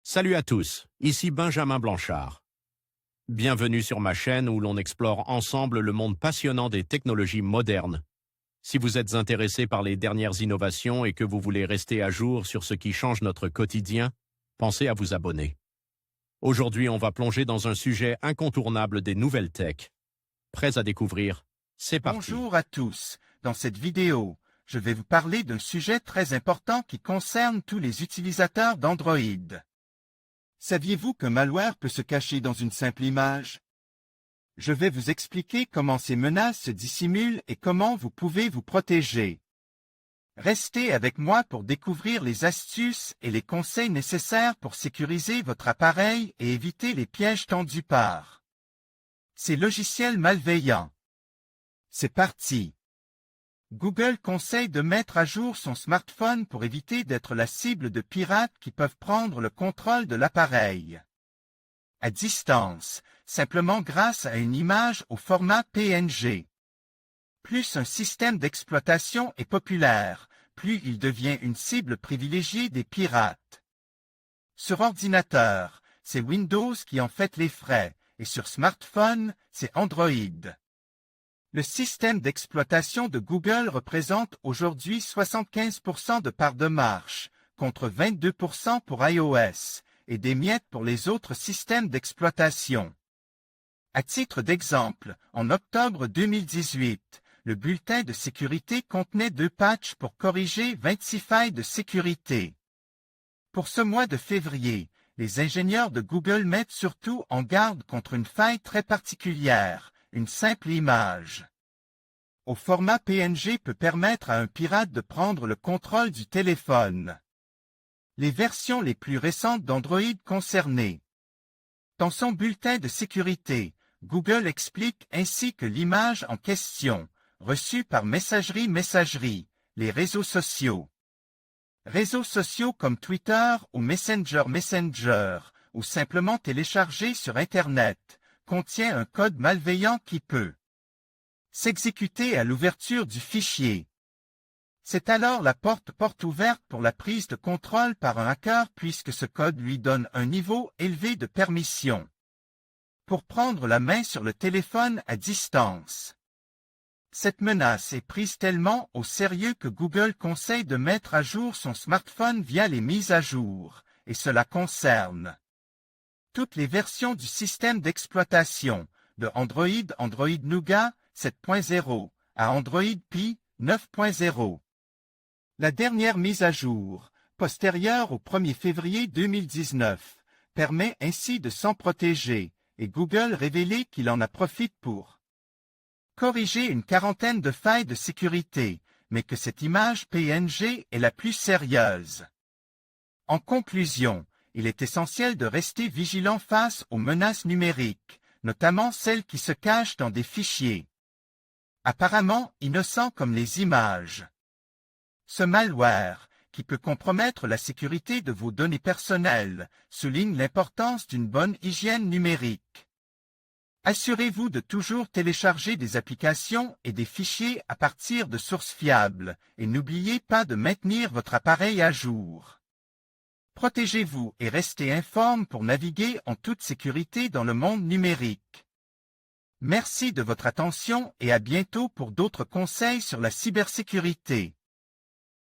Salut à tous, ici Benjamin Blanchard. Bienvenue sur ma chaîne où l'on explore ensemble le monde passionnant des technologies modernes. Si vous êtes intéressé par les dernières innovations et que vous voulez rester à jour sur ce qui change notre quotidien, pensez à vous abonner. Aujourd'hui, on va plonger dans un sujet incontournable des nouvelles tech. Prêts à découvrir? C'est parti. Bonjour à tous. Dans cette vidéo, je vais vous parler d'un sujet très important qui concerne tous les utilisateurs d'Android. Saviez-vous qu'un malware peut se cacher dans une simple image? Je vais vous expliquer comment ces menaces se dissimulent et comment vous pouvez vous protéger. Restez avec moi pour découvrir les astuces et les conseils nécessaires pour sécuriser votre appareil et éviter les pièges tendus par ces logiciels malveillants. C'est parti! Google conseille de mettre à jour son smartphone pour éviter d'être la cible de pirates qui peuvent prendre le contrôle de l'appareil. À distance, simplement grâce à une image au format PNG. Plus un système d'exploitation est populaire, plus il devient une cible privilégiée des pirates. Sur ordinateur, c'est Windows qui en fait les frais, et sur smartphone, c'est Android. Le système d'exploitation de Google représente aujourd'hui 75% de part de marche, contre 22% pour iOS, et des miettes pour les autres systèmes d'exploitation. À titre d'exemple, en octobre 2018, le bulletin de sécurité contenait 2 patchs pour corriger 26 failles de sécurité. Pour ce mois de février, les ingénieurs de Google mettent surtout en garde contre une faille très particulière, une simple image. Au format PNG peut permettre à un pirate de prendre le contrôle du téléphone. Les versions les plus récentes d'Android concernées. Dans son bulletin de sécurité, Google explique ainsi que l'image en question, reçue par messagerie, les réseaux sociaux. Réseaux sociaux comme Twitter ou Messenger, ou simplement téléchargés sur Internet, contient un code malveillant qui peut s'exécuter à l'ouverture du fichier. C'est alors la porte ouverte pour la prise de contrôle par un hacker puisque ce code lui donne un niveau élevé de permission pour prendre la main sur le téléphone à distance. Cette menace est prise tellement au sérieux que Google conseille de mettre à jour son smartphone via les mises à jour, et cela concerne toutes les versions du système d'exploitation, de Android Nougat 7.0 à Android Pie 9.0. La dernière mise à jour, postérieure au 1er février 2019, permet ainsi de s'en protéger, et Google révélait qu'il en a profité pour corriger une quarantaine de failles de sécurité, mais que cette image PNG est la plus sérieuse. En conclusion, il est essentiel de rester vigilant face aux menaces numériques, notamment celles qui se cachent dans des fichiers apparemment innocents comme les images. Ce malware, qui peut compromettre la sécurité de vos données personnelles, souligne l'importance d'une bonne hygiène numérique. Assurez-vous de toujours télécharger des applications et des fichiers à partir de sources fiables, et n'oubliez pas de maintenir votre appareil à jour. Protégez-vous et restez informe pour naviguer en toute sécurité dans le monde numérique. Merci de votre attention et à bientôt pour d'autres conseils sur la cybersécurité.